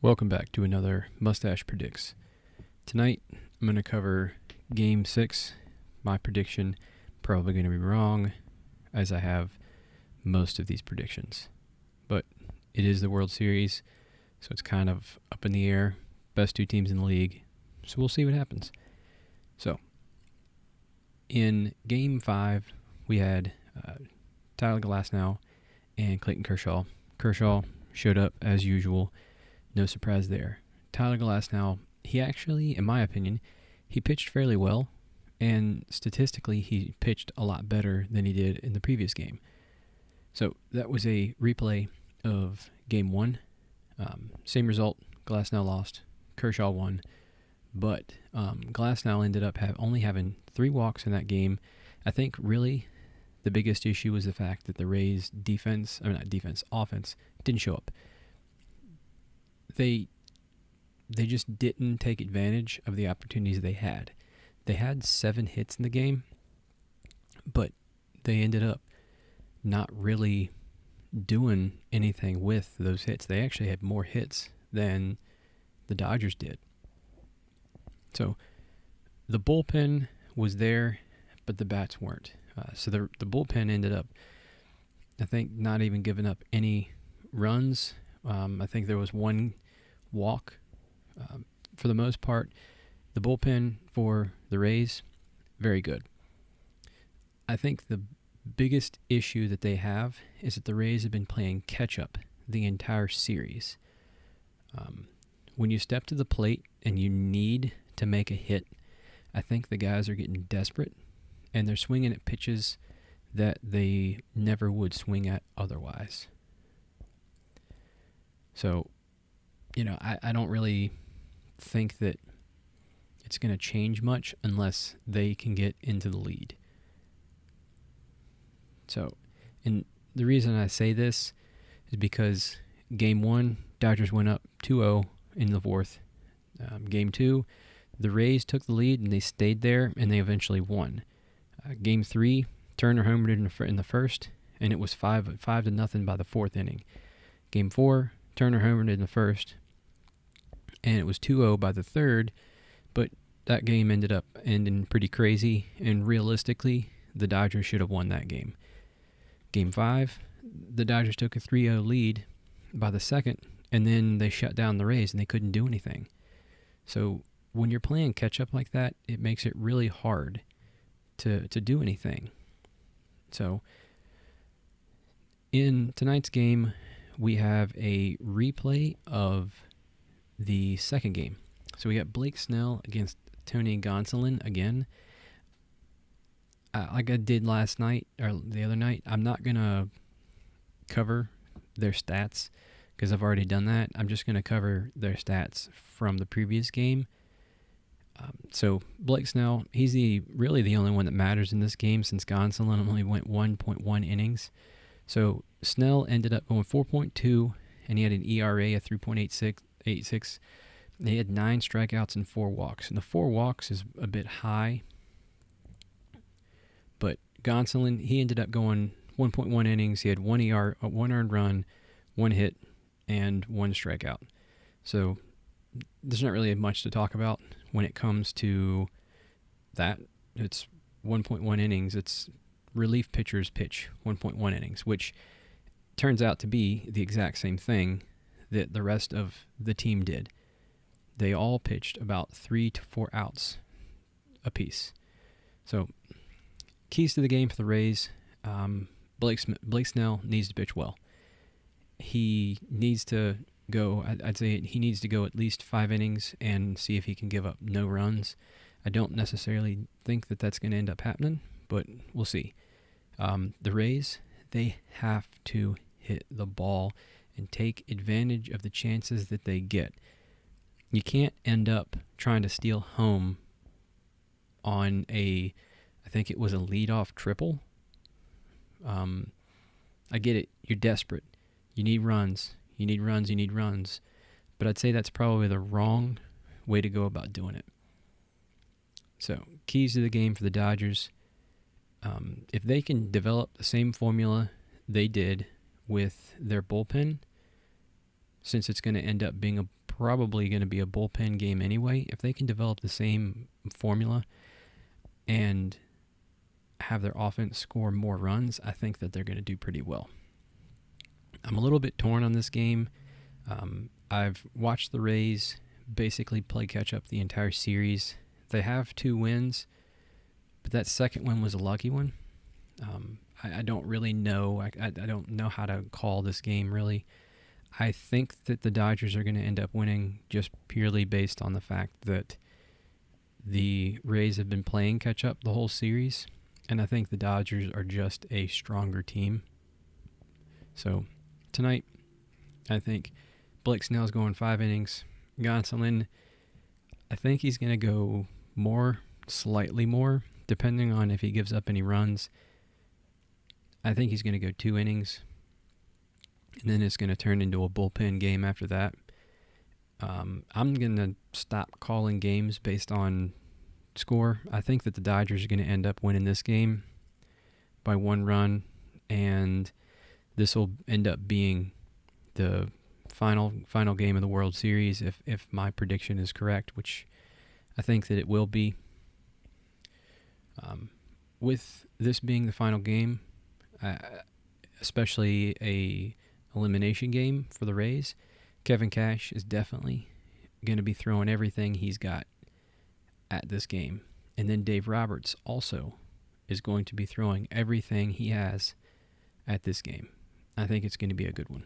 Welcome back to another Moustache Predicts. Tonight, I'm going to cover Game 6. My prediction, probably going to be wrong, as I have most of these predictions. But it is the World Series, so it's kind of up in the air. Best two teams in the league, so we'll see what happens. So, in Game 5, we had Tyler Glasnow and Clayton Kershaw. Kershaw showed up as usual. No surprise there. Tyler Glasnow, he actually, in my opinion, he pitched fairly well, and statistically, he pitched a lot better than he did in the previous game. So that was a replay of Game 1. Same result, Glasnow lost, Kershaw won, but Glasnow ended up only having 3 walks in that game. I think really the biggest issue was the fact that the Rays' offense didn't show up. They just didn't take advantage of the opportunities they had. They had 7 hits in the game, but they ended up not really doing anything with those hits. They actually had more hits than the Dodgers did. So the bullpen was there, but the bats weren't. So the bullpen ended up, I think, not even giving up any runs. I think there was 1 walk. For the most part, the bullpen for the Rays, very good. I think the biggest issue that they have is that the Rays have been playing catch-up the entire series. When you step to the plate and you need to make a hit, I think the guys are getting desperate, and they're swinging at pitches that they never would swing at otherwise. So, I don't really think that it's going to change much unless they can get into the lead. So, and the reason I say this is because Game 1, Dodgers went up 2-0 in the 4th. Game 2, the Rays took the lead and they stayed there and they eventually won. Game 3, Turner homered in the first, and it was 5-0 by the 4th inning. Game 4, Turner homered in the first, and it was 2-0 by the 3rd, but that game ended up ending pretty crazy, and realistically, the Dodgers should have won that game. Game 5, the Dodgers took a 3-0 lead by the 2nd, and then they shut down the Rays, and they couldn't do anything. So when you're playing catch-up like that, it makes it really hard to do anything. So in tonight's game, we have a replay of the second game. So we got Blake Snell against Tony Gonsolin again. Like I did last night or the other night, I'm not going to cover their stats because I've already done that. I'm just going to cover their stats from the previous game. So Blake Snell, he's really the only one that matters in this game since Gonsolin only went 1.1 innings. So Snell ended up going 4.2, and he had an ERA of 3.86. He had 9 strikeouts and 4 walks. And the 4 walks is a bit high. But Gonsolin, he ended up going 1.1 innings. He had 1 earned run, 1 hit, and 1 strikeout. So there's not really much to talk about when it comes to that. It's 1.1 innings. It's relief pitchers pitch 1.1 innings, which turns out to be the exact same thing that the rest of the team did. They all pitched about 3 to 4 outs apiece. So, keys to the game for the Rays, Blake Snell needs to pitch well. He needs to go, I'd say he needs to go at least 5 innings and see if he can give up no runs. I don't necessarily think that that's going to end up happening, but we'll see. The Rays, they have to hit the ball and take advantage of the chances that they get. You can't end up trying to steal home on I think it was a leadoff triple. I get it. You're desperate. You need runs. You need runs. But I'd say that's probably the wrong way to go about doing it. So, keys to the game for the Dodgers. If they can develop the same formula they did with their bullpen, since it's going to end up being a probably going to be a bullpen game anyway. If they can develop the same formula and have their offense score more runs, I think that they're going to do pretty well. I'm a little bit torn on this game. I've watched the Rays basically play catch-up the entire series. They have 2 wins, but that second one was a lucky one. I don't really know. I don't know how to call this game, really. I think that the Dodgers are going to end up winning just purely based on the fact that the Rays have been playing catch-up the whole series, and I think the Dodgers are just a stronger team. So tonight, I think Blake Snell's going 5 innings. Gonsolin, I think he's going to go more, slightly more, depending on if he gives up any runs. I think he's going to go 2 innings, and then it's going to turn into a bullpen game after that. I'm going to stop calling games based on score. I think that the Dodgers are going to end up winning this game by 1 run, and this will end up being the final game of the World Series if my prediction is correct, which I think that it will be. With this being the final game, especially a elimination game for the Rays, Kevin Cash is definitely going to be throwing everything he's got at this game. And then Dave Roberts also is going to be throwing everything he has at this game. I think it's going to be a good one.